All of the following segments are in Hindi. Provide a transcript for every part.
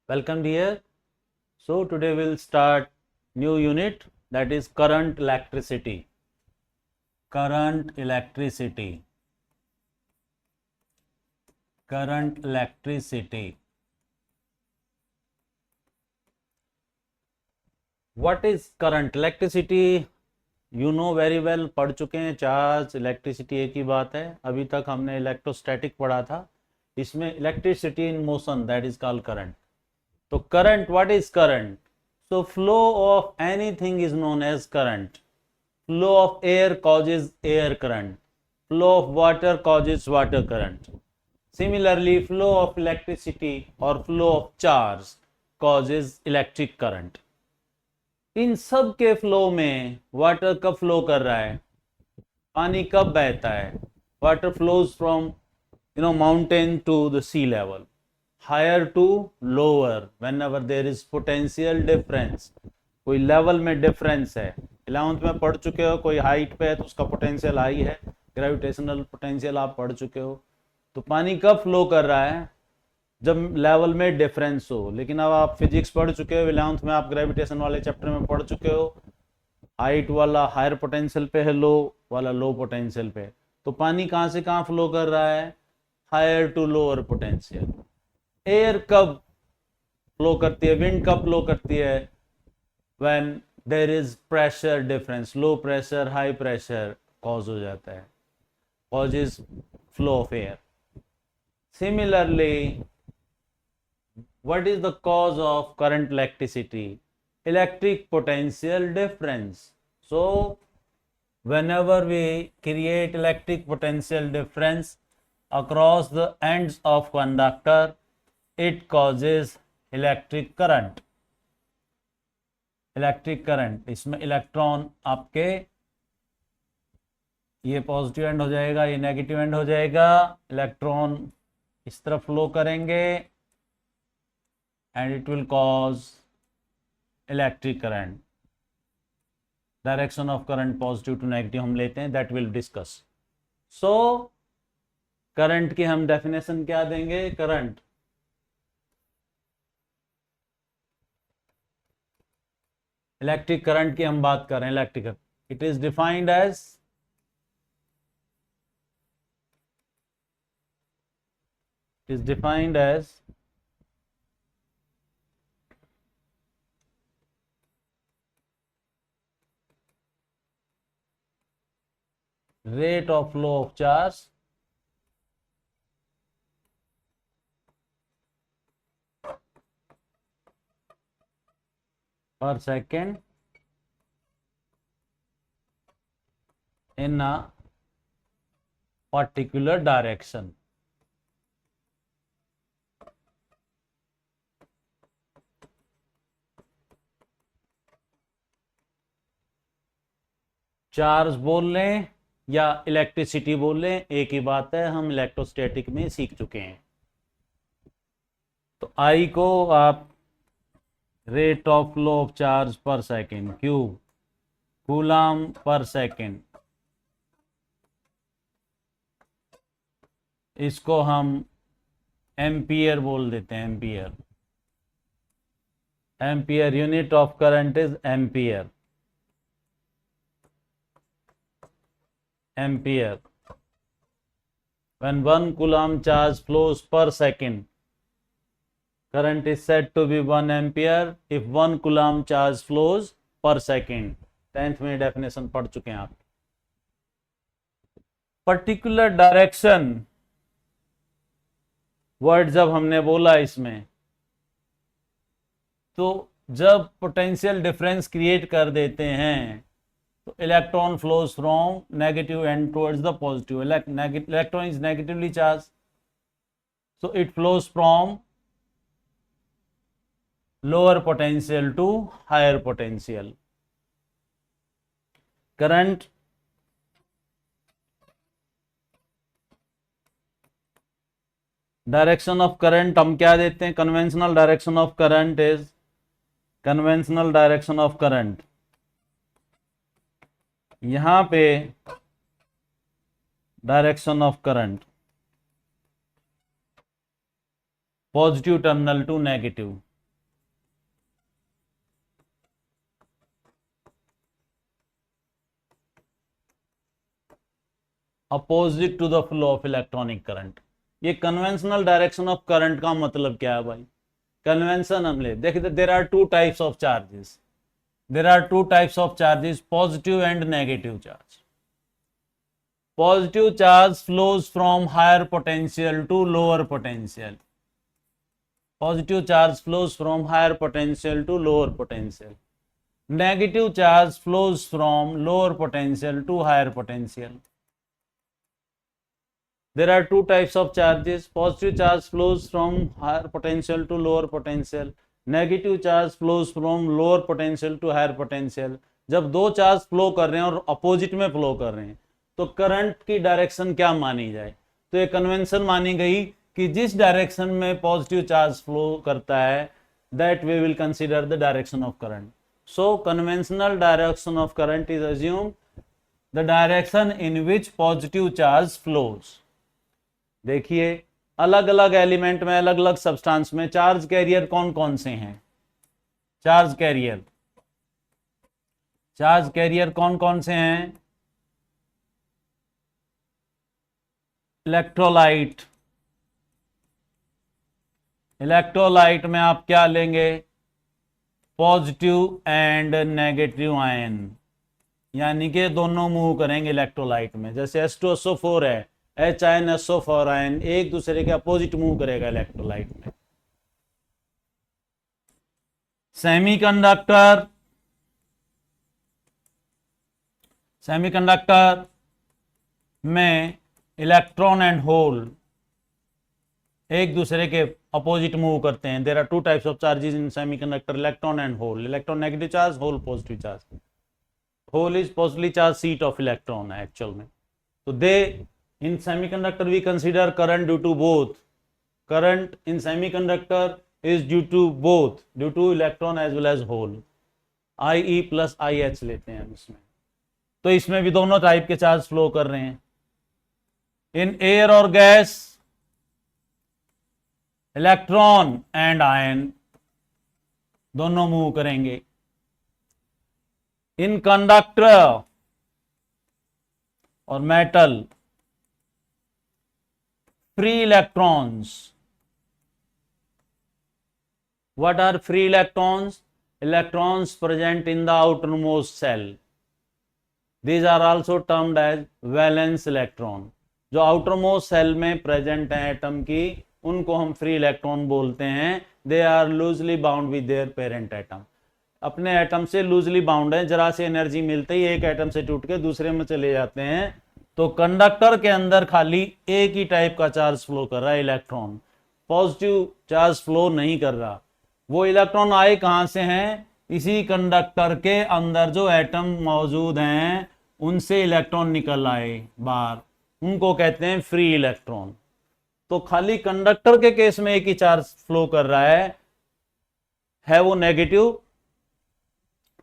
Welcome dear. So today we'll start new unit, that is current electricity. Current electricity. Current electricity. What is current electricity? You know very well, पढ़ चुके हैं. चार्ज इलेक्ट्रिसिटी एक ही बात है. अभी तक हमने इलेक्ट्रोस्टैटिक पढ़ा था. इसमें electricity in motion, that is called current. तो current, what is current? So flow of anything is known as current. Flow of air causes air current. Flow of water causes water current. Similarly, flow of electricity or flow of charge causes electric current. इन सब के फ्लो में वाटर कब फ्लो कर रहा है? पानी कब बहता है? Water flows from mountain to the sea level, higher to lower, whenever there is potential difference. कोई लेवल में डिफरेंस है. 11th में पढ़ चुके हो, कोई हाइट पे है तो उसका पोटेंशियल हाई है, ग्रेविटेशनल पोटेंशियल आप पढ़ चुके हो. तो पानी कब फ्लो कर रहा है? जब लेवल में डिफरेंस हो. लेकिन अब आप फिजिक्स पढ़ चुके हो, 11th में आप ग्रेविटेशन वाले चैप्टर में पढ़ चुके हो, हाइट वाला हायर पोटेंशियल पे है, लो वाला लो पोटेंशियल पे. तो पानी कहाँ से कहाँ फ्लो कर रहा है? Higher to lower potential. Air कब फ्लो करती है, विंड कब फ्लो करती है? When there is pressure difference, low pressure high pressure cause हो जाता है, causes flow of air. Similarly, what is the cause of current electricity? Electric potential difference. So whenever we create electric potential difference across the ends of conductor, it causes electric current. Electric current, इसमें इलेक्ट्रॉन आपके ये पॉजिटिव एंड हो जाएगा, ये नेगेटिव एंड हो जाएगा. इलेक्ट्रॉन इस तरफ फ्लो करेंगे and it will cause electric current. Direction of current positive to negative हम लेते हैं, that will discuss. So current की हम डेफिनेशन क्या देंगे? करंट, इलेक्ट्रिक करंट की हम बात कर रहे हैं. Electric, it is defined as rate of flow of charge per second in a particular direction. Charge बोल लें या इलेक्ट्रिसिटी बोल लें, एक ही बात है. हम इलेक्ट्रोस्टैटिक में सीख चुके हैं. तो आई को आप rate of flow of charge per second, क्यूब, कूलम पर सेकेंड, इसको हम एम्पियर बोल देते हैं. Ampere, ampere unit of current is ampere. Ampere. when 1 coulomb charge flows per second, current is said to be 1 ampere if 1 coulomb charge flows per second. 10th में डेफिनेशन पढ़ चुके हैं आप. पर्टिकुलर डायरेक्शन वर्ड जब हमने बोला इसमें, तो जब पोटेंशियल डिफरेंस क्रिएट कर देते हैं तो electron flows from negative and towards the positive. Electron is negatively charge, so it flows from lower potential to higher potential. Current, direction of current हम क्या देते हैं? Conventional direction of current is, conventional direction of current, यहां पे direction of current positive terminal to negative. Opposite to the flow of electronic current. ये कन्वेंशनल डायरेक्शन ऑफ करंट का मतलब क्या है भाई? कन्वेंशन हम ले देखिए, there are two types of charges, there are two types of charges, positive and negative charge. Positive charge flows from higher potential to lower potential. Positive charge flows from higher potential to lower potential. Negative charge flows from lower potential to higher potential. There are two types of charges. Positive charge flows from higher potential to lower potential. Negative charge flows from lower potential to higher potential. जब दो चार्ज फ्लो कर रहे हैं और अपोजिट में फ्लो कर रहे हैं तो करंट की डायरेक्शन क्या मानी जाए? तो ये कन्वेंशन मानी गई कि जिस डायरेक्शन में पॉजिटिव चार्ज फ्लो करता है that we will consider the direction of current. So conventional direction of current is assume the direction in which positive charge flows. देखिए अलग अलग एलिमेंट में, अलग अलग सब्सटेंस में चार्ज कैरियर कौन कौन से हैं? चार्ज कैरियर, चार्ज कैरियर कौन कौन से हैं? इलेक्ट्रोलाइट, इलेक्ट्रोलाइट में आप क्या लेंगे? पॉजिटिव एंड नेगेटिव आयन, यानी कि दोनों मूव करेंगे इलेक्ट्रोलाइट में. जैसे H2SO4 है, H आयन SO4 आयन एक दूसरे के अपोजिट मूव करेगा इलेक्ट्रोलाइट में. सेमीकंडक्टर, सेमीकंडक्टर में इलेक्ट्रॉन एंड होल एक दूसरे के अपोजिट मूव करते हैं. There are two types of charges in semiconductor, electron and hole. Electron negative charge, hole positive charge. Hole is positively charged seat of electron है एक्चुअल में. तो they in semiconductor we consider current due to both. Current in semiconductor is due to both, due to electron as well as hole. IE plus IH लेते हैं इसमें. तो इसमें भी दोनों टाइप के चार्ज फ्लो कर रहे हैं. इन एयर और गैस इलेक्ट्रॉन एंड आयन दोनों मूव करेंगे. इन कंडक्टर और metal free electrons. What are free electrons? Electrons present in the outermost shell. These are also termed as valence electron. जो outermost shell में present है एटम की, उनको हम free electron बोलते हैं. They are loosely bound with their parent atom. अपने एटम से लूजली बाउंड है, जरा से एनर्जी मिलते ही एक एटम से टूट के दूसरे में चले जाते हैं. तो कंडक्टर के अंदर खाली एक ही टाइप का चार्ज फ्लो कर रहा है, इलेक्ट्रॉन. पॉजिटिव चार्ज फ्लो नहीं कर रहा. वो इलेक्ट्रॉन आए कहां से हैं? इसी कंडक्टर के अंदर जो एटम मौजूद हैं उनसे इलेक्ट्रॉन निकल आए बाहर, उनको कहते हैं फ्री इलेक्ट्रॉन. तो खाली कंडक्टर के केस में एक ही चार्ज फ्लो कर रहा है वो नेगेटिव.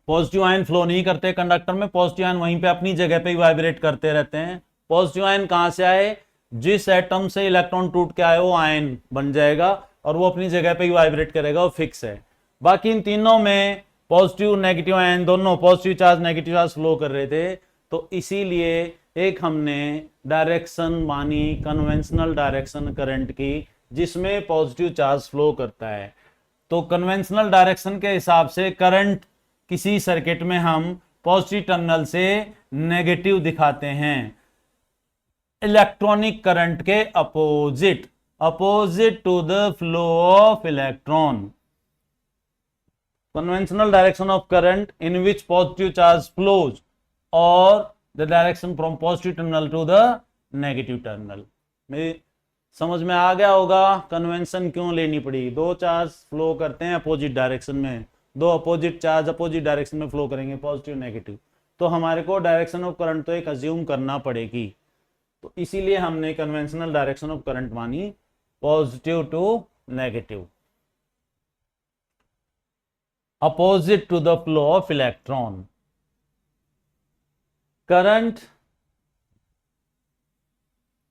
पॉजिटिव आयन फ्लो नहीं करते कंडक्टर में. पॉजिटिव आयन वहीं पे अपनी जगह पे ही वाइब्रेट करते रहते हैं. पॉजिटिव आयन कहां से आए? जिस एटम से इलेक्ट्रॉन टूट के आए वो आयन बन जाएगा और वो अपनी जगह पे ही वाइब्रेट करेगा, वो फिक्स है. बाकी इन तीनों में पॉजिटिव नेगेटिव आयन दोनों positive charge negative charge flow कर रहे थे. तो इसीलिए एक हमने डायरेक्शन मानी कन्वेंशनल डायरेक्शन करंट की जिसमें पॉजिटिव चार्ज फ्लो करता है. तो कन्वेंशनल डायरेक्शन के हिसाब से करंट किसी सर्किट में हम पॉजिटिव टर्मिनल से नेगेटिव दिखाते हैं इलेक्ट्रॉनिक करंट के opposite, opposite to the flow of electron. Conventional direction of current in which positive charge flows or the direction from positive terminal to the negative terminal. मेरी समझ में आ गया होगा कन्वेंशन क्यों लेनी पड़ी. दो चार्ज फ्लो करते हैं अपोजिट डायरेक्शन में, दो अपोजिट चार्ज अपोजिट डायरेक्शन में फ्लो करेंगे, पॉजिटिव नेगेटिव. तो हमारे को डायरेक्शन ऑफ करंट तो एक अज्यूम करना पड़ेगी. तो इसीलिए हमने कन्वेंशनल डायरेक्शन ऑफ करंट मानी positive to negative, opposite to the flow of electron. Current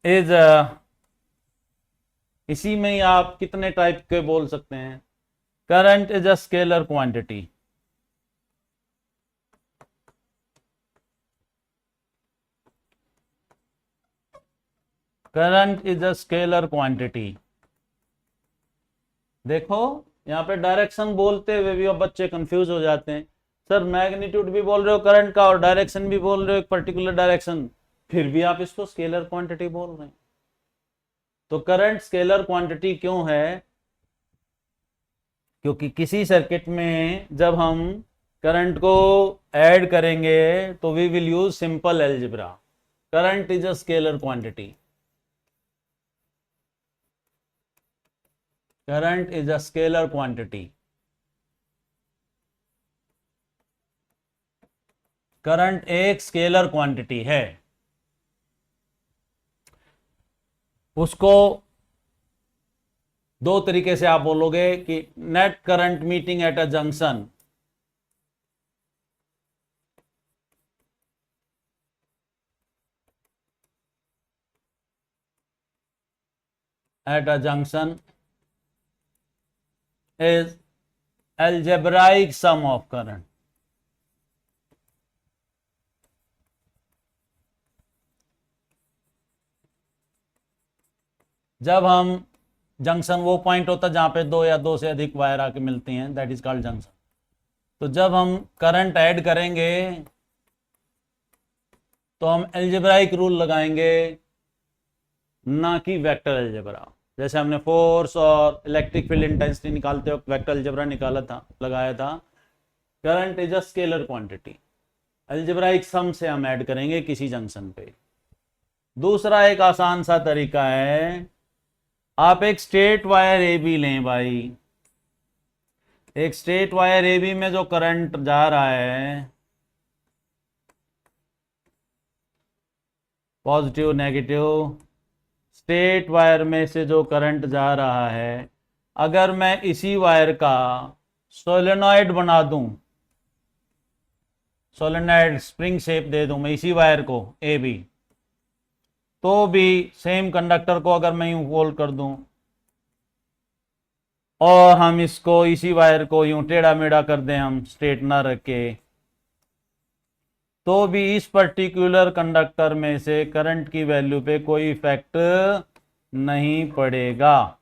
is इसी में ही आप कितने टाइप के बोल सकते हैं. Current is a scalar quantity. Current is a scalar quantity. देखो यहाँ पे डायरेक्शन बोलते हुए भी अब बच्चे कंफ्यूज हो जाते हैं, सर मैग्नीट्यूड भी बोल रहे हो करंट का और डायरेक्शन भी बोल रहे हो एक पर्टिकुलर डायरेक्शन, फिर भी आप इसको स्केलर क्वांटिटी बोल रहे हैं। तो करंट स्केलर क्वांटिटी क्यों है? क्योंकि किसी सर्किट में जब हम करंट को ऐड करेंगे तो we will use simple algebra. Current is a scalar quantity. Current is a scalar quantity. Current एक स्केलर क्वांटिटी है। उसको दो तरीके से आप बोलोगे कि net current meeting at a junction, at a junction is algebraic sum of current। जब हम जंक्शन वो पॉइंट होता है जहां पे दो या दो से अधिक वायर आके मिलती हैं, दैट इज कॉल्ड जंक्शन। तो जब हम करंट ऐड करेंगे तो हम एल्जेब्राइक रूल लगाएंगे, ना कि वेक्टर अलजेब्रा। जैसे हमने फोर्स और इलेक्ट्रिक फील्ड इंटेंसिटी निकालते वक्त वेक्टर अलजेब्रा निकाला था, लगाया था। Current is a scalar quantity, algebraic sum से हम ऐड करेंगे किसी जंक्शन पे। दूसरा एक आसान सा तरीका है, आप एक स्ट्रेट वायर ए बी लें भाई। एक स्ट्रेट वायर ए बी में जो करंट जा रहा है, पॉजिटिव नेगेटिव, स्ट्रेट वायर में से जो करंट जा रहा है, अगर मैं इसी वायर का सोलेनॉइड बना दूं, सोलेनॉइड स्प्रिंग शेप दे दूं मैं इसी वायर को ए बी, तो भी सेम कंडक्टर को अगर मैं यूं फोल्ड कर दूं और हम इसको इसी वायर को यूं टेढ़ा मेढ़ा कर दें हम स्ट्रेट ना रख के, तो भी इस पर्टिकुलर कंडक्टर में से करंट की वैल्यू पे कोई इफेक्ट नहीं पड़ेगा,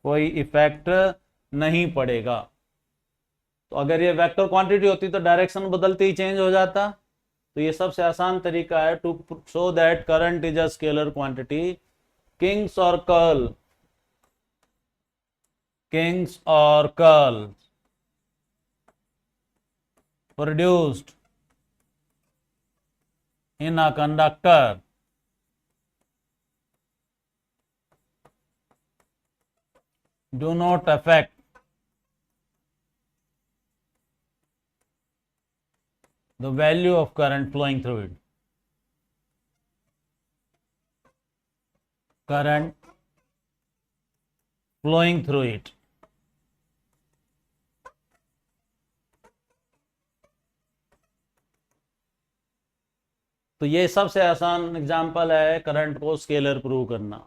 कोई इफेक्ट नहीं पड़ेगा। तो अगर ये वेक्टर क्वांटिटी होती तो डायरेक्शन बदलते ही चेंज हो जाता। तो ये सबसे आसान तरीका है to show that current is a scalar quantity. Kinks और कर्ल, किंग्स और curls produced in a conductor do not affect the value of current flowing through it। Current flowing through it। तो ये सबसे आसान एग्जांपल है करंट को स्केलर प्रूव करना।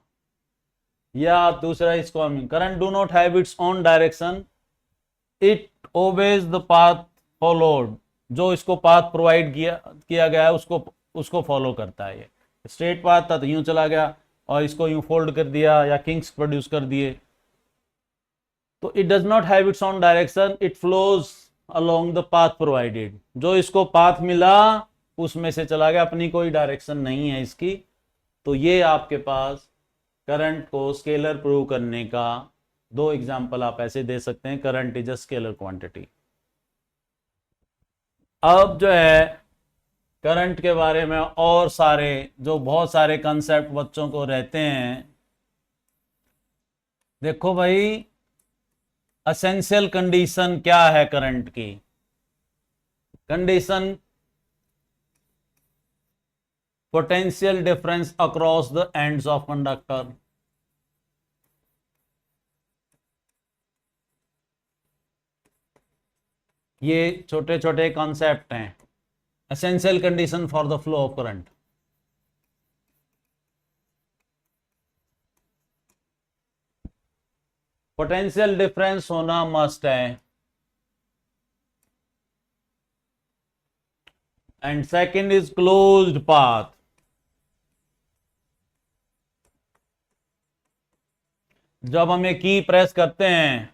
या दूसरा इसको हम, current do not have its own direction, it obeys the path followed. जो इसको पाथ प्रोवाइड किया गया है उसको उसको फॉलो करता है। ये स्ट्रेट पाथ था तो यूं चला गया और इसको यूं फोल्ड कर दिया या किंग्स प्रोड्यूस कर दिए। तो it does not have its own direction, it flows along the path provided. जो इसको पाथ मिला उसमें से चला गया, अपनी कोई डायरेक्शन नहीं है इसकी। तो ये आपके पास करंट को स्केलर प्रूव करने का दो एग्जांपल आप ऐसे दे सकते हैं, current is a scalar quantity. अब जो है करंट के बारे में और सारे जो बहुत सारे कंसेप्ट बच्चों को रहते हैं। देखो भाई, एसेंशियल कंडीशन क्या है करंट की? Condition potential difference across the ends of conductor. ये छोटे छोटे कॉन्सेप्ट हैं, essential condition for the flow of current. Potential difference होना मस्ट है, and second is closed path. जब हम ये की प्रेस करते हैं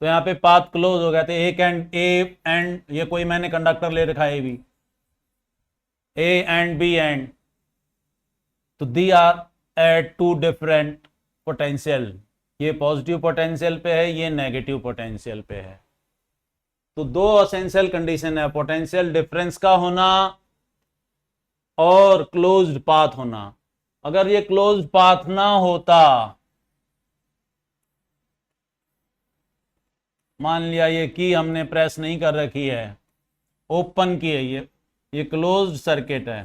तो यहाँ पे पाथ क्लोज हो गया, तो ए एंड ये कोई मैंने कंडक्टर ले रखा है भी, ए एंड बी एंड, तो they are at two different potential, ये पॉजिटिव पोटेंशियल पे है, ये नेगेटिव पोटेंशियल पे है। तो दो एसेंशियल कंडीशन है, पोटेंशियल डिफरेंस का होना और क्लोज्ड पाथ होना। अगर ये क्लोज्ड पाथ ना होता, मान लिया ये की हमने प्रेस नहीं कर रखी है, ओपन की है, ये क्लोज्ड सर्किट है,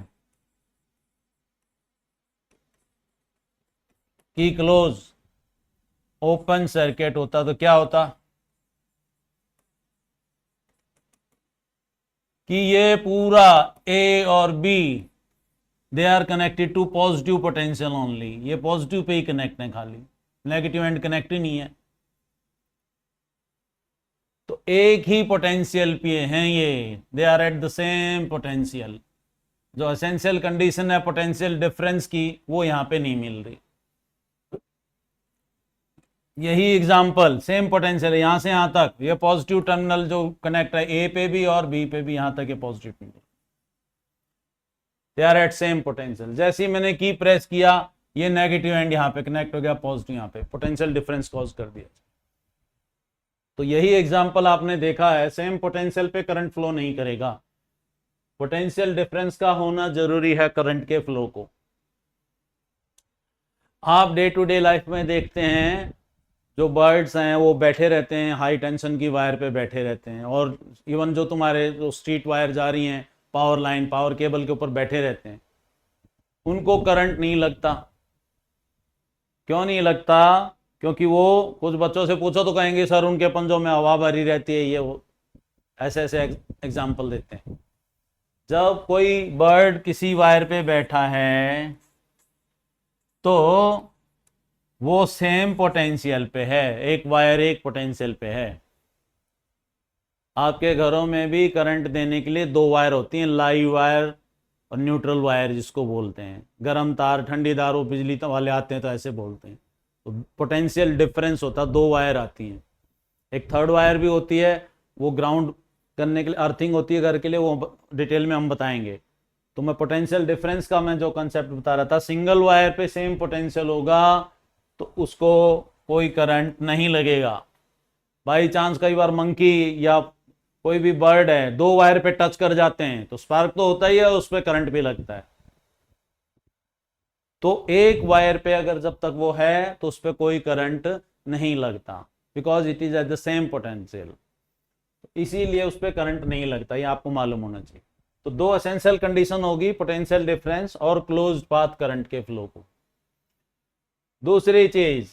की क्लोज, ओपन सर्किट होता तो क्या होता कि ये पूरा ए और B they are connected to positive potential only, ये पॉजिटिव पे ही कनेक्ट है, खाली नेगेटिव एंड कनेक्ट ही नहीं है। तो एक ही पोटेंशियल पे हैं ये, they are at the same potential. जो एसेंशियल कंडीशन है पोटेंशियल डिफरेंस की, वो यहां पे नहीं मिल रही। यही एग्जाम्पल, सेम पोटेंशियल है यहां से यहां तक, ये पॉजिटिव टर्मिनल जो कनेक्ट है ए पे भी और बी पे भी, यहां तक ये positive terminal, they are at same potential. जैसे ही मैंने की प्रेस किया, ये नेगेटिव एंड यहां पे कनेक्ट हो गया, पॉजिटिव यहां पे, पोटेंशियल डिफरेंस कॉज कर दिया। तो यही एग्जाम्पल आपने देखा है, सेम पोटेंशियल पे करंट फ्लो नहीं करेगा, पोटेंशियल डिफरेंस का होना जरूरी है करंट के फ्लो को। आप डे टू डे लाइफ में देखते हैं जो बर्ड्स हैं वो बैठे रहते हैं, हाई टेंशन की वायर पे बैठे रहते हैं, और इवन जो तुम्हारे जो स्ट्रीट वायर जा रही हैं, पावर लाइन, पावर केबल के ऊपर बैठे रहते हैं, उनको करंट नहीं लगता। क्यों नहीं लगता? क्योंकि वो, कुछ बच्चों से पूछो तो कहेंगे सर उनके पंजों में हवा भरी रहती है, ये वो ऐसे ऐसे एग्जाम्पल देते हैं। जब कोई बर्ड किसी वायर पे बैठा है तो वो सेम पोटेंशियल पे है, एक वायर एक पोटेंशियल पे है। आपके घरों में भी करंट देने के लिए दो वायर होती हैं, लाइव वायर और न्यूट्रल वायर जिसको बोलते हैं। गर्म तार, ठंडी तार, वो बिजली वाले आते हैं तो ऐसे बोलते हैं। तो पोटेंशियल डिफरेंस होता है, दो वायर आती हैं। एक थर्ड वायर भी होती है, वो ग्राउंड करने के लिए, अर्थिंग होती है घर के लिए, वो डिटेल में हम बताएंगे। तो मैं पोटेंशियल डिफरेंस का मैं जो कंसेप्ट बता रहा था, सिंगल वायर पे सेम पोटेंशियल होगा तो उसको कोई करंट नहीं लगेगा। बाई चांस कई बार मंकी या कोई भी बर्ड है, दो वायर पे टच कर जाते हैं तो स्पार्क तो होता ही है, उस पर करंट भी लगता है। तो एक वायर पे अगर जब तक वो है तो उस पर कोई करंट नहीं लगता, because it is eight the same potential, इसीलिए उस पर करंट नहीं लगता, ये आपको मालूम होना चाहिए। तो दो एसेंशियल कंडीशन होगी, पोटेंशियल डिफरेंस और क्लोज्ड पाथ करंट के फ्लो को। दूसरी चीज,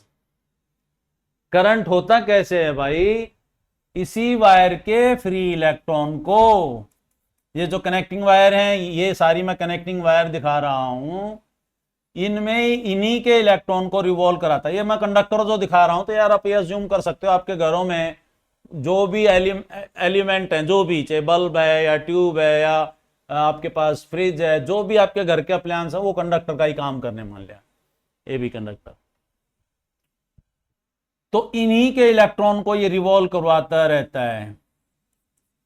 करंट होता कैसे है भाई? इसी वायर के फ्री इलेक्ट्रॉन को, ये जो कनेक्टिंग वायर हैं, ये सारी मैं कनेक्टिंग वायर दिखा रहा हूं, इनमें इन्हीं के इलेक्ट्रॉन को रिवॉल्व कराता है। ये मैं कंडक्टर जो दिखा रहा हूं, तो यार आप ये अज्यूम कर सकते हो आपके घरों में जो भी एलिमेंट हैं, जो भी, चाहे बल्ब है या ट्यूब है या आपके पास फ्रिज है, जो भी आपके घर के अप्लायंस है, वो कंडक्टर का ही काम करने, मान लिया ये भी कंडक्टर। तो इन्हीं के इलेक्ट्रॉन को ये रिवॉल्व करवाता रहता है।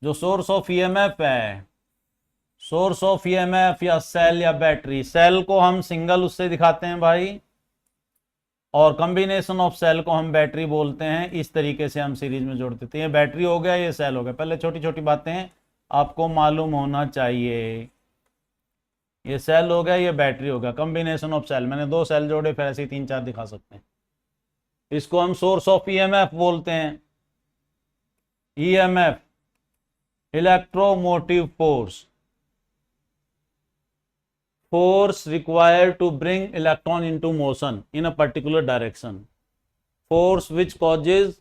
जो सोर्स ऑफ ईएमएफ है, सोर्स ऑफ ईएमएफ या सेल या बैटरी, सेल को हम सिंगल उससे दिखाते हैं भाई, और कॉम्बिनेशन ऑफ सेल को हम बैटरी बोलते हैं। इस तरीके से हम सीरीज में जोड़ देते हैं। ये बैटरी हो गया, ये सेल हो गया। पहले छोटी छोटी बातें आपको मालूम होना चाहिए। ये सेल हो गया, ये बैटरी हो गया, कॉम्बिनेशन ऑफ सेल। मैंने दो सेल जोड़े, फिर ऐसे 3-4 दिखा सकते हैं। इसको हम सोर्स ऑफ ईएमएफ बोलते हैं। EMF, electromotive force, force required to bring electron into motion in a particular direction. Force which causes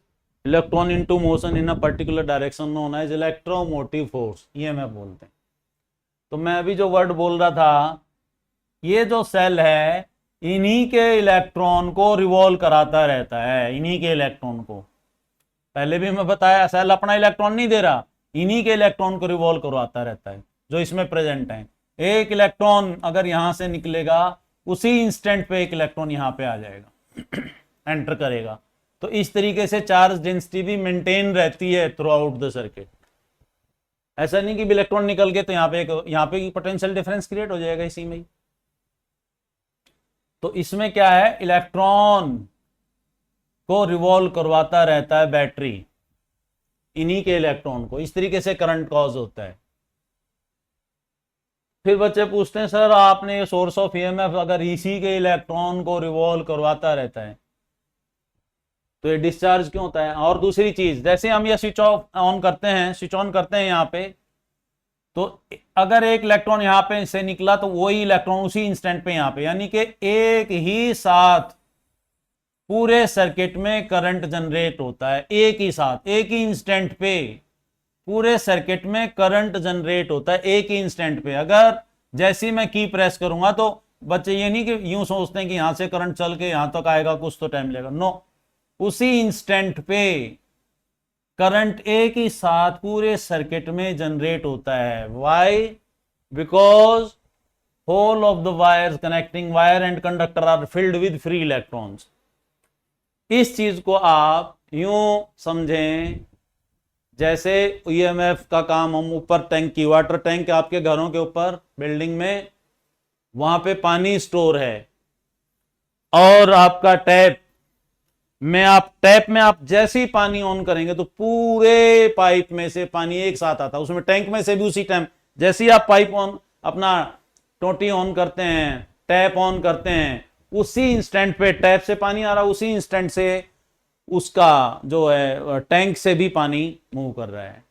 electron into motion in a particular direction known as electromotive force, EMF बोलते हैं। तो मैं अभी जो वर्ड बोल रहा था, ये जो सेल है इन्हीं के इलेक्ट्रॉन को रिवॉल्व कराता रहता है, इन्हीं के इलेक्ट्रॉन को। पहले भी मैं बताया, सेल अपना इलेक्ट्रॉन नहीं दे रहा, इन्हीं के इलेक्ट्रॉन को रिवॉल्व करवाता रहता है जो इसमें प्रेजेंट है। एक इलेक्ट्रॉन अगर यहां से निकलेगा, उसी इंस्टेंट पे एक इलेक्ट्रॉन यहां पे आ जाएगा। एंटर करेगा। तो इस तरीके से चार्ज डेंसिटी भी मेंटेन रहती है थ्रू आउट द सर्किट। ऐसा नहीं कि इलेक्ट्रॉन निकल गए तो यहाँ पे पोटेंशियल डिफरेंस क्रिएट हो जाएगा इसी में ही। तो इसमें क्या है, इलेक्ट्रॉन को रिवॉल्व करवाता रहता है बैटरी, इन्हीं के इलेक्ट्रॉन को, इस तरीके से करंट कॉज होता है। फिर बच्चे पूछते हैं सर आपने ये सोर्स ऑफ ईएमएफ अगर इसी के इलेक्ट्रॉन को रिवॉल्व करवाता रहता है तो ये डिस्चार्ज क्यों होता है। और दूसरी चीज, जैसे हम ये स्विच ऑफ ऑन करते हैं, स्विच ऑन करते हैं यहाँ पे, तो अगर एक इलेक्ट्रॉन यहाँ पे से निकला तो वही इलेक्ट्रॉन उसी इंस्टेंट पे यहाँ पे, यानी कि एक ही साथ पूरे सर्किट में करंट जनरेट होता है, एक ही साथ एक ही इंस्टेंट पे पूरे सर्किट में करंट जनरेट होता है एक ही इंस्टेंट पे। अगर जैसे ही मैं की प्रेस करूंगा तो बच्चे ये नहीं कि यूं सोचते हैं कि यहां से करंट चल के यहां तक आएगा, कुछ तो टाइम लगेगा। नो, उसी इंस्टेंट पे करंट एक ही साथ पूरे सर्किट में जनरेट होता है। Why? Because whole of the wires connecting wire and conductor are filled with free electrons. इस चीज को आप यूं समझें जैसे ईएमएफ का काम हम ऊपर टैंक की, वाटर टैंक आपके घरों के ऊपर बिल्डिंग में, वहां पे पानी स्टोर है और आपका टैप में आप जैसे ही पानी ऑन करेंगे तो पूरे पाइप में से पानी एक साथ आता है, उसमें टैंक में से भी उसी टाइम जैसे ही आप पाइप ऑन अपना टोटी ऑन करते हैं, टैप ऑन करते हैं, उसी इंस्टेंट पे टैप से पानी आ रहा है, उसी इंस्टेंट से उसका जो है टैंक से भी पानी मूव कर रहा है।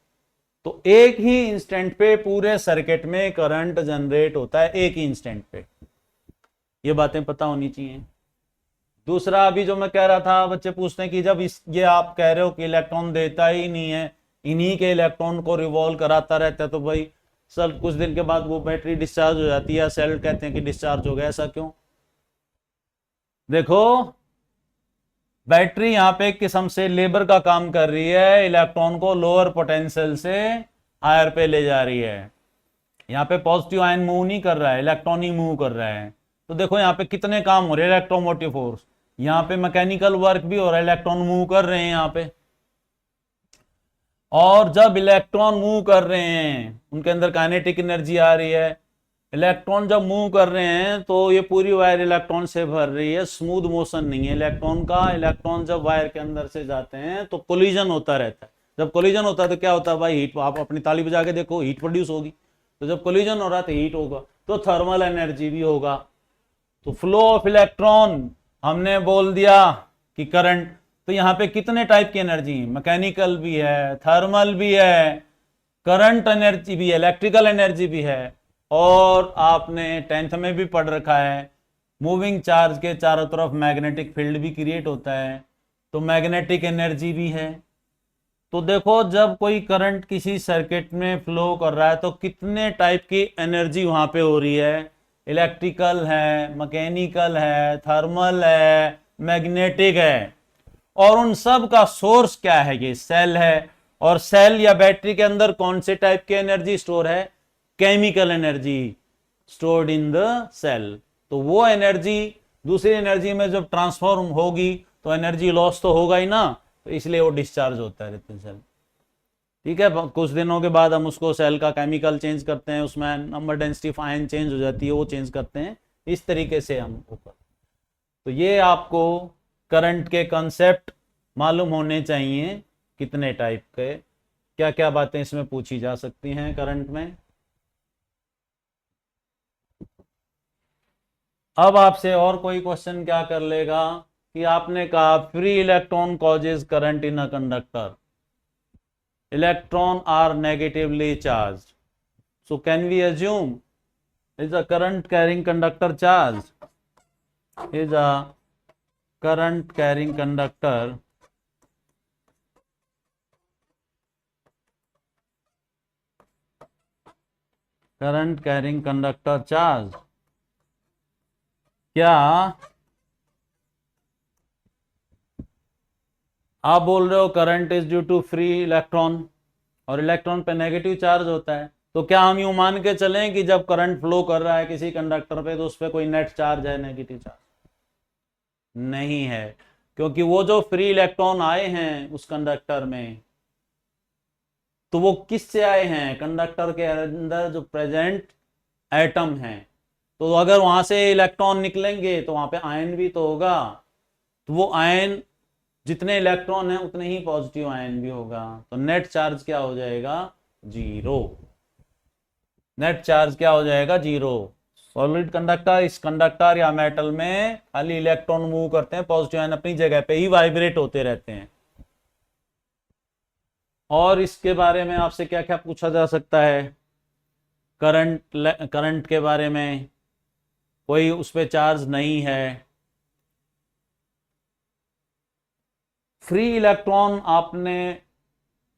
तो एक ही इंस्टेंट पे पूरे सर्किट में करंट जनरेट होता है, एक ही इंस्टेंट पे। ये बातें पता होनी चाहिए। दूसरा अभी जो मैं कह रहा था, बच्चे पूछते हैं कि जब ये आप कह रहे हो कि इलेक्ट्रॉन देता ही नहीं है, इन्हीं के इलेक्ट्रॉन को रिवॉल्व कराता रहता है, तो भाई सर कुछ दिन के बाद वो बैटरी डिस्चार्ज हो जाती है, सेल कहते हैं कि डिस्चार्ज हो गया, ऐसा क्यों? देखो बैटरी यहाँ पे एक किस्म से लेबर का काम कर रही है, इलेक्ट्रॉन को लोअर पोटेंशियल से हायर पे ले जा रही है। यहाँ पे पॉजिटिव आयन मूव नहीं कर रहा है, इलेक्ट्रॉन ही मूव कर रहा है। तो देखो यहाँ पे कितने काम हो रहे हैं, इलेक्ट्रोमोटिव फोर्स, यहाँ पे मैकेनिकल वर्क भी हो रहा है, इलेक्ट्रॉन मूव कर रहे हैं यहाँ पे। और जब इलेक्ट्रॉन मूव कर रहे हैं उनके अंदर काइनेटिक एनर्जी आ रही है। इलेक्ट्रॉन जब मूव कर रहे हैं तो ये पूरी वायर इलेक्ट्रॉन से भर रही है, स्मूथ मोशन नहीं है इलेक्ट्रॉन का। इलेक्ट्रॉन जब वायर के अंदर से जाते हैं तो कोलिजन होता रहता है। जब कोलिजन होता है तो क्या होता है भाई, हीट, आप अपनी ताली बजा के देखो, हीट प्रोड्यूस होगी। तो जब कोलिजन हो रहा है तो हीट होगा, तो थर्मल एनर्जी भी होगा। तो फ्लो ऑफ इलेक्ट्रॉन हमने बोल दिया कि करंट, तो यहाँ पे कितने टाइप की एनर्जी, मैकेनिकल भी है, थर्मल भी है, करंट एनर्जी भी है, इलेक्ट्रिकल एनर्जी भी है। और आपने 10th में भी पढ़ रखा है, मूविंग चार्ज के चारों तरफ मैग्नेटिक फील्ड भी क्रिएट होता है, तो मैग्नेटिक एनर्जी भी है। तो देखो जब कोई करंट किसी सर्किट में फ्लो कर रहा है तो कितने टाइप की एनर्जी वहां पे हो रही है, इलेक्ट्रिकल है, मैकेनिकल है, थर्मल है, मैग्नेटिक है। और उन सब का सोर्स क्या है, ये सेल है। और सेल या बैटरी के अंदर कौन से टाइप की एनर्जी स्टोर है, chemical energy stored in the cell. तो वो एनर्जी दूसरी एनर्जी में जब ट्रांसफॉर्म होगी तो एनर्जी लॉस तो होगा ही ना, तो इसलिए वो डिस्चार्ज होता है सेल। ठीक है, कुछ दिनों के बाद हम उसको सेल का केमिकल चेंज करते हैं, उसमें number density of ion change हो जाती है, वो चेंज करते हैं, इस तरीके से हम ऊपर। तो ये आपको करंट के कंसेप्ट मालूम होने चाहिए, कितने टाइप के, क्या क्या बातें इसमें पूछी जा सकती हैं करंट में। अब आपसे और कोई क्वेश्चन क्या कर लेगा कि आपने कहा free electron causes current in a conductor, electron are negatively charge, so can we assume is a current carrying conductor charged, is a current carrying conductor charged? क्या आप बोल रहे हो current is due to free electron और इलेक्ट्रॉन पे नेगेटिव चार्ज होता है, तो क्या हम यूं मान के चलें कि जब करंट फ्लो कर रहा है किसी कंडक्टर पे तो उस पर कोई नेट चार्ज है, नेगेटिव चार्ज नहीं है, क्योंकि वो जो फ्री इलेक्ट्रॉन आए हैं उस कंडक्टर में, तो वो किससे आए हैं, कंडक्टर के अंदर जो प्रेजेंट एटम है। तो अगर वहां से इलेक्ट्रॉन निकलेंगे तो वहां पे आयन भी तो होगा, तो वो आयन जितने इलेक्ट्रॉन हैं उतने ही पॉजिटिव आयन भी होगा, तो नेट चार्ज क्या हो जाएगा, जीरो। नेट चार्ज क्या हो जाएगा, जीरो। सॉलिड कंडक्टर, इस कंडक्टर या मेटल में खाली इलेक्ट्रॉन मूव करते हैं, पॉजिटिव आयन अपनी जगह पे ही वाइब्रेट होते रहते हैं। और इसके बारे में आपसे क्या क्या पूछा जा सकता है, करंट के बारे में, कोई उस पर चार्ज नहीं है। फ्री इलेक्ट्रॉन आपने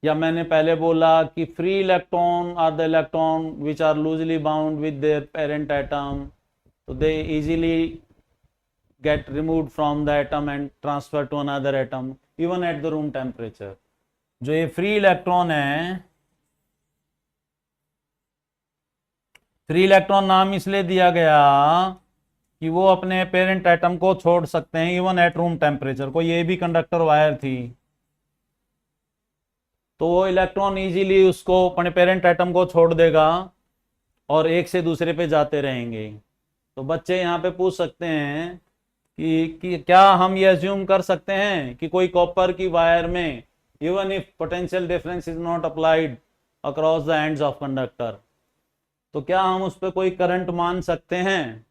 या मैंने पहले बोला कि free electron are the electron which are loosely bound with their parent atom, so they easily get removed from the atom and transferred to another atom even at the room temperature। जो ये फ्री इलेक्ट्रॉन है, फ्री इलेक्ट्रॉन नाम इसलिए दिया गया कि वो अपने पेरेंट एटम को छोड़ सकते हैं इवन एट रूम टेम्परेचर। को ये भी कंडक्टर वायर थी, तो वो इलेक्ट्रॉन इजीली उसको अपने पेरेंट एटम को छोड़ देगा और एक से दूसरे पे जाते रहेंगे। तो बच्चे यहाँ पे पूछ सकते हैं कि क्या हम ये अज्यूम कर सकते हैं कि कोई कॉपर की वायर में even if potential difference is not applied across the ends of conductor, तो क्या हम उस पर कोई करंट मान सकते हैं।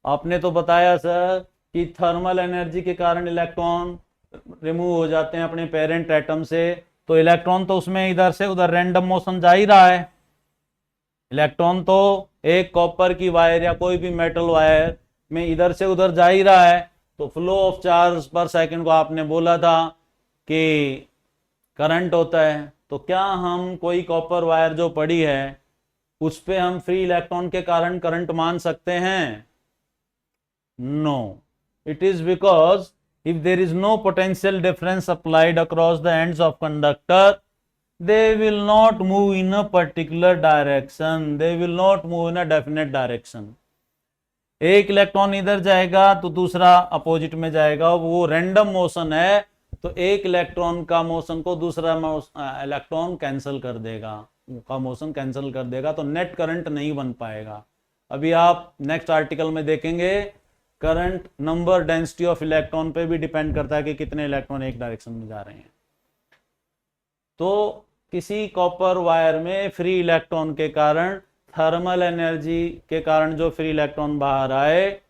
आपने तो बताया सर कि थर्मल एनर्जी के कारण इलेक्ट्रॉन रिमूव हो जाते हैं अपने पेरेंट एटम से, तो इलेक्ट्रॉन तो उसमें इधर से उधर रैंडम मोशन जा ही रहा है। इलेक्ट्रॉन तो एक कॉपर की वायर या कोई भी मेटल वायर में इधर से उधर जा ही रहा है, तो फ्लो ऑफ चार्ज पर सेकंड को आपने बोला था कि करंट होता है। तो क्या हम कोई कॉपर वायर जो पड़ी है उस पे हम फ्री इलेक्ट्रॉन के कारण करंट मान सकते हैं, no. It is because if there is no potential difference applied across the ends of conductor, they will not move in a particular direction, they will not move in a definite direction। एक इलेक्ट्रॉन इधर जाएगा तो दूसरा अपोजिट में जाएगा, वो रैंडम मोशन है, तो एक इलेक्ट्रॉन का मोशन को दूसरा इलेक्ट्रॉन कैंसिल कर देगा, का मोशन कैंसिल कर देगा, तो नेट करंट नहीं बन पाएगा। अभी आप नेक्स्ट आर्टिकल में देखेंगे current number density of electron पे भी डिपेंड करता है कि कितने इलेक्ट्रॉन एक डायरेक्शन में जा रहे हैं। तो किसी कॉपर वायर में फ्री इलेक्ट्रॉन के कारण, थर्मल एनर्जी के कारण जो फ्री इलेक्ट्रॉन बाहर आए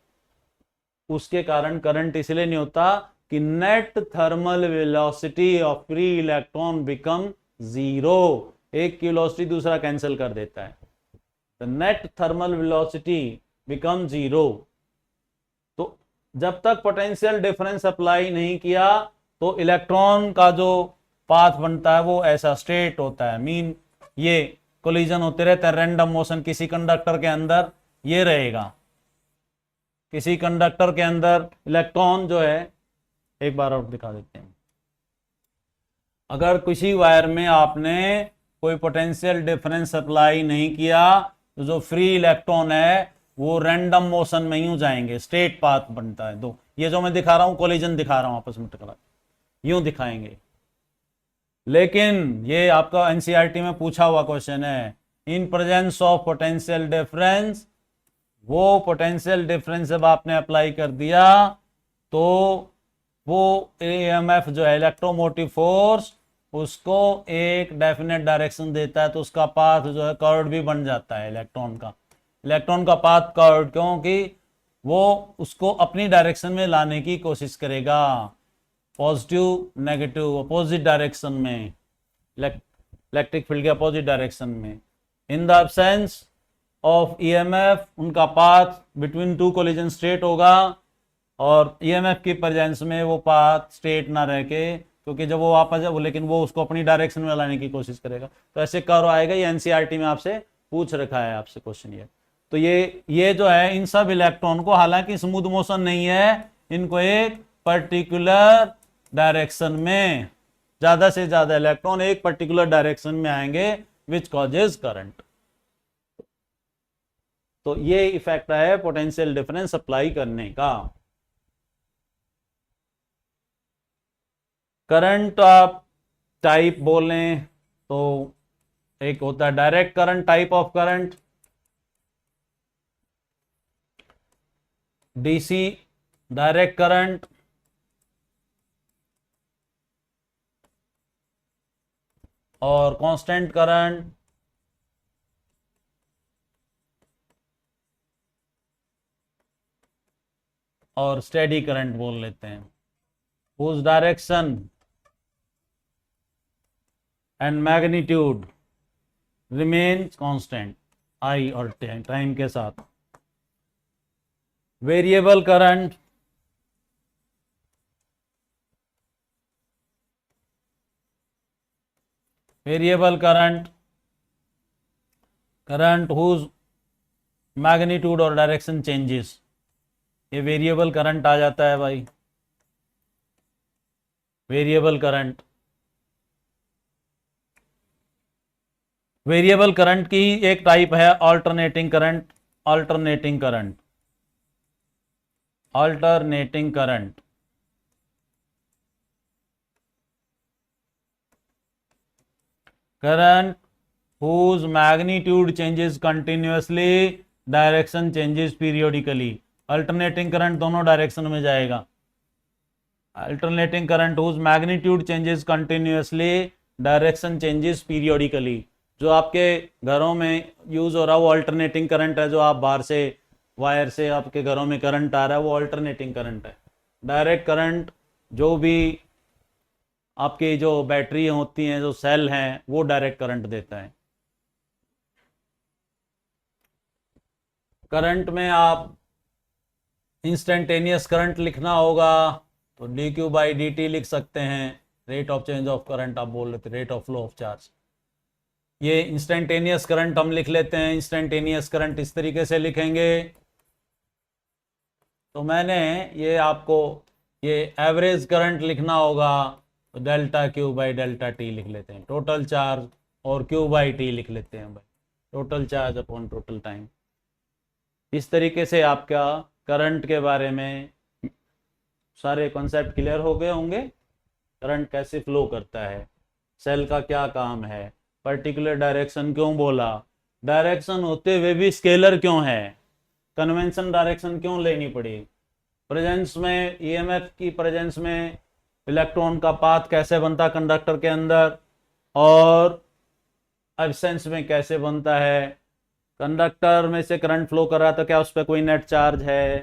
उसके कारण करंट इसलिए नहीं होता कि net thermal velocity of free electron become zero. एक की वेलोसिटी दूसरा कैंसिल कर देता है, the net thermal velocity become zero. तो जब तक पोटेंशियल डिफरेंस अप्लाई नहीं किया तो इलेक्ट्रॉन का जो पाथ बनता है वो ऐसा स्ट्रेट होता है, मीन ये कोलिजन होते रहते हैं, रैंडम मोशन। किसी कंडक्टर के अंदर ये रहेगा, किसी कंडक्टर के अंदर इलेक्ट्रॉन जो है, एक बार और दिखा देते हैं। अगर किसी वायर में आपने कोई पोटेंशियल डिफरेंस अप्लाई नहीं किया तो जो फ्री इलेक्ट्रॉन है वो रैंडम मोशन में यूं जाएंगे, स्ट्रेट पाथ बनता है। दो ये जो मैं दिखा रहा हूं कोलिजन दिखा रहा हूं आपस में टकरा, यूं दिखाएंगे। लेकिन ये आपका एनसीईआरटी में पूछा हुआ क्वेश्चन है, in presence of potential difference, वो पोटेंशियल डिफरेंस जब आपने अप्लाई कर दिया तो वो एएमएफ जो है इलेक्ट्रोमोटिव फोर्स उसको एक डेफिनेट डायरेक्शन देता है, तो उसका पाथ जो है कर्व्ड भी बन जाता है इलेक्ट्रॉन का पाथ कर्व्ड, क्योंकि वो उसको अपनी डायरेक्शन में लाने की कोशिश करेगा, पॉजिटिव नेगेटिव अपोजिट डायरेक्शन में, इलेक्ट्रिक फील्ड के अपोजिट डायरेक्शन में। In the absence of EMF उनका path between two collision straight होगा, और ईएमएफ की प्रेजेंस में वो पाथ स्ट्रेट ना रह के, क्योंकि जब वो वापस है लेकिन वो उसको अपनी डायरेक्शन में लाने की कोशिश करेगा, तो ऐसे कर्व आएगा। ये एनसीईआरटी में आपसे पूछ रखा है आपसे क्वेश्चन ये। तो ये जो है इन सब इलेक्ट्रॉन को, हालांकि स्मूथ मोशन नहीं है, इनको एक पर्टिकुलर डायरेक्शन में, ज्यादा से ज्यादा इलेक्ट्रॉन एक पर्टिकुलर डायरेक्शन में आएंगे विच कॉजेज करंट। तो ये इफेक्ट है पोटेंशियल डिफरेंस अप्लाई करने का। करंट आप टाइप बोलें तो एक होता है direct current, type of current, DC direct current, और कांस्टेंट करंट, और स्टेडी करंट बोल लेते हैं। whose direction and magnitude remains constant आई और टाइम के साथ। Variable current, variable current, current whose magnitude और डायरेक्शन चेंजेस, ये वेरिएबल करंट आ जाता है भाई। वेरिएबल करंट, वेरिएबल करंट की एक टाइप है alternating current, alternating current, alternating current. Current whose magnitude changes continuously, direction changes periodically. Alternating current दोनों डायरेक्शन में जाएगा। Alternating current whose magnitude changes continuously, direction changes periodically. जो आपके घरों में यूज हो रहा है वो अल्टरनेटिंग करंट है, जो आप बाहर से वायर से आपके घरों में करंट आ रहा है वो अल्टरनेटिंग करंट है। डायरेक्ट करंट जो भी आपकी जो बैटरी होती हैं, जो सेल हैं, वो डायरेक्ट करंट देता है। करंट में आप इंस्टेंटेनियस करंट लिखना होगा तो D Q by D T लिख सकते हैं। Rate of change of current आप बोल लेते, rate of flow of charge. ये इंस्टेंटेनियस करंट हम लिख लेते हैं। इंस्टेंटेनियस करंट इस तरीके से लिखेंगे। तो मैंने ये आपको ये एवरेज करंट लिखना होगा तो delta Q by delta T लिख लेते हैं। टोटल चार्ज और क्यू बाई टी लिख लेते हैं भाई, total charge upon total time. इस तरीके से आपका करंट के बारे में सारे कॉन्सेप्ट क्लियर हो गए होंगे। करंट कैसे फ्लो करता है, सेल का क्या काम है, पर्टिकुलर डायरेक्शन क्यों बोला, डायरेक्शन होते हुए भी स्केलर क्यों है, कन्वेंशन डायरेक्शन क्यों लेनी पड़ी, प्रेजेंस में ईएमएफ की प्रेजेंस में इलेक्ट्रॉन का पाथ कैसे बनता कंडक्टर के अंदर, और एब्सेंस में कैसे बनता है। कंडक्टर में से करंट फ्लो कर रहा है तो क्या उस पर कोई नेट चार्ज है।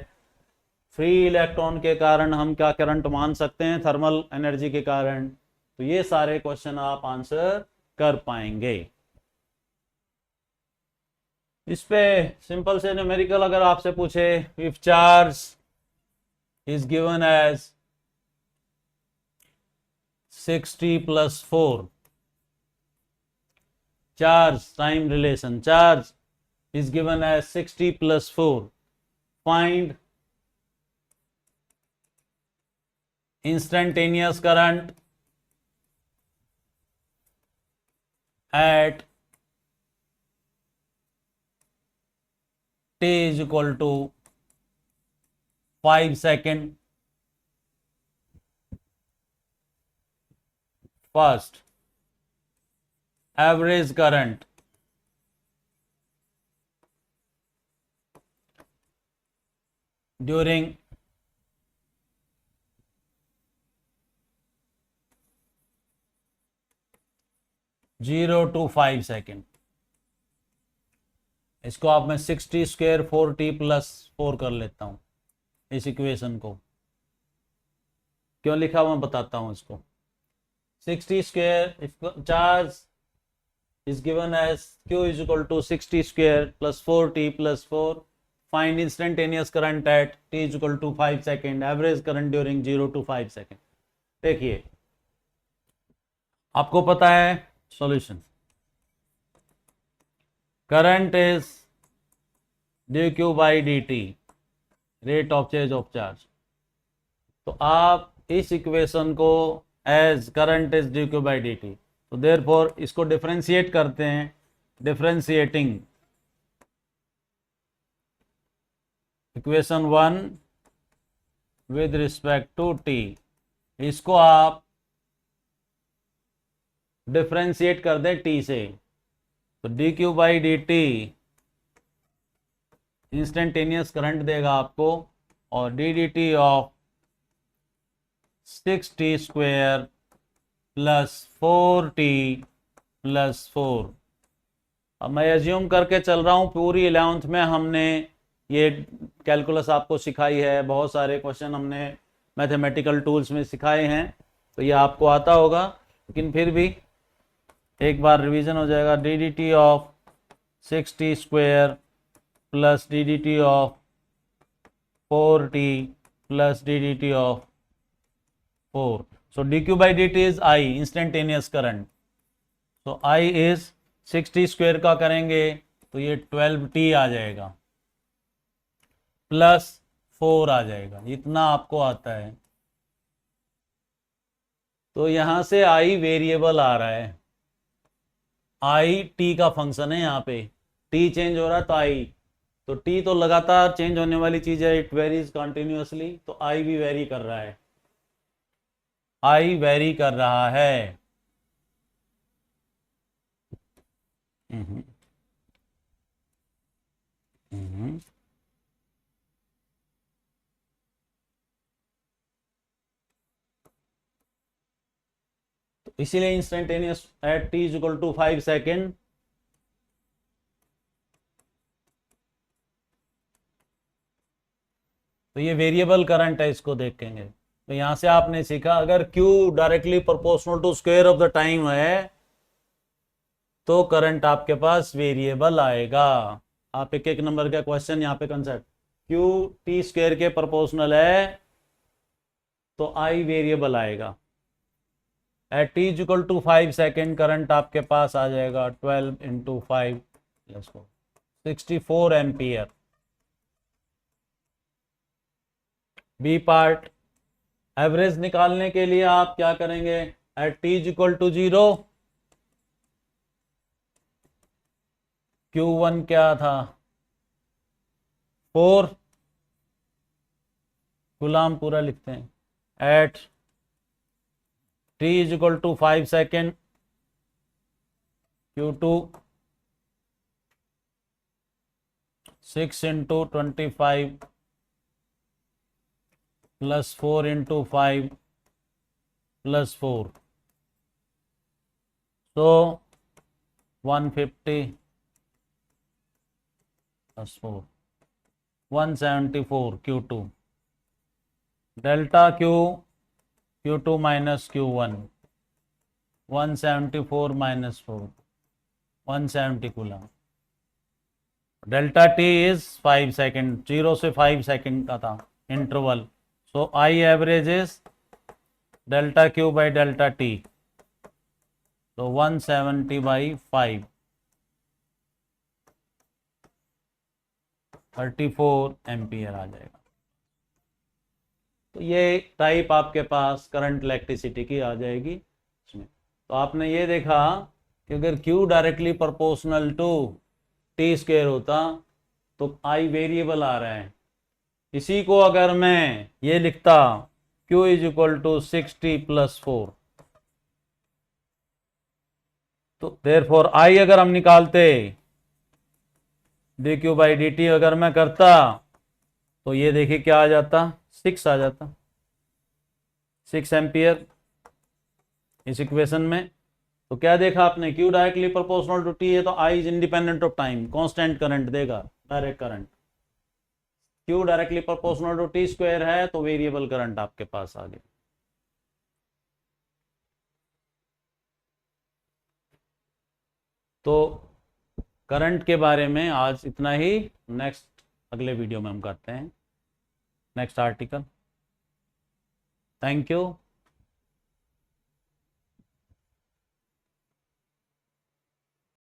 फ्री इलेक्ट्रॉन के कारण हम क्या करंट मान सकते हैं, थर्मल एनर्जी के कारण। तो ये सारे क्वेश्चन आप आंसर कर पाएंगे। इस पे सिंपल से न्यूमेरिकल अगर आपसे पूछे, if charge is given as 60 + 4, charge time relation, charge is given as 60 + 4, find instantaneous current at t is equal to 5 seconds. First, average current during 0 to 5 second. इसको आप मैं 60² 4t + 4 कर लेता हूं। इस इक्वेशन को क्यों लिखा मैं बताता हूं इसको। 60² charge is given as q is equal to 60² + 4t + 4. Find instantaneous current at t is equal to 5 second, average current during 0 to 5 second. देखिए आपको पता है solution, current is dq by dt, rate of change of charge. तो आप इस इक्वेशन को as current is dq by dt, तो देयरफॉर इसको डिफरेंशिएट करते हैं। Differentiating equation 1 with respect to t, इसको आप डिफ्रेंशिएट कर दें टी से, तो D Q by D T instantaneous current देगा आपको, और D D T of 6t² plus 4t plus 4। अब मैं एज्यूम करके चल रहा हूँ पूरी 11th में हमने ये कैलकुलस आपको सिखाई है, बहुत सारे क्वेश्चन हमने मैथमेटिकल टूल्स में सिखाए हैं, तो ये आपको आता होगा, लेकिन फिर भी एक बार रिवीजन हो जाएगा। D D T of 6t² plus D D T of 4t plus D D T of 4। So D Q by D T is I, instantaneous current. तो आई इज 6t² का करेंगे तो ये 12t आ जाएगा प्लस 4 आ जाएगा, इतना आपको आता है। तो यहां से आई वेरिएबल आ रहा है, आई टी का फंक्शन है, यहाँ पे टी चेंज हो रहा है तो आई, तो टी तो लगातार चेंज होने वाली चीज है, इट वेरीज कंटिन्यूअसली, तो आई भी वेरी कर रहा है, आई वेरी कर रहा है। हम्म हम्म तो इसीलिए instantaneous at T is equal to 5 second, तो ये वेरिएबल करंट है, इसको देखेंगे। तो यहां से आपने सीखा अगर Q directly proportional to square of the time है तो करंट आपके पास वेरिएबल आएगा। आप एक एक नंबर का क्वेश्चन यहाँ पे कंसेप्ट, Q t² के प्रोपोर्शनल है तो I वेरिएबल आएगा। At t is equal to 5 second current आपके पास आ जाएगा 12 into 5 plus 4, 64 ampere. B part, average निकालने के लिए आप क्या करेंगे, at t is equal to 0 Q1 क्या था 4 गुलाम, पूरा लिखते हैं, at t is equal to 5 second Q2 6 into 25 plus 4 into 5 plus 4, तो 150 plus 4 174 Q2, delta Q Q2 minus Q1 174 minus 4 170 coulomb. Delta T is 5 second, 0 से 5 सेकेंड का था interval, so I average is delta Q by delta T, तो 170 बाई 5 34 एम्पियर आ जाएगा। तो ये टाइप आपके पास करंट इलेक्ट्रिसिटी की आ जाएगी इसमें। तो आपने ये देखा कि अगर Q directly proportional to t² होता तो I वेरिएबल आ रहा है। इसी को अगर मैं ये लिखता Q is equal to 6t plus 4, तो देयरफॉर I अगर हम निकालते D Q by D T अगर मैं करता तो ये देखिए क्या आ जाता, 6 आ जाता, 6 एम्पियर इस इक्वेशन में। तो क्या देखा आपने, Q directly proportional to T है तो I is independent of time, constant current देगा, direct current. Q directly proportional to t² है तो वेरिएबल करंट आपके पास आ गया। तो करंट के बारे में आज इतना ही, नेक्स्ट अगले वीडियो में हम करते हैं नेक्स्ट आर्टिकल। Thank you.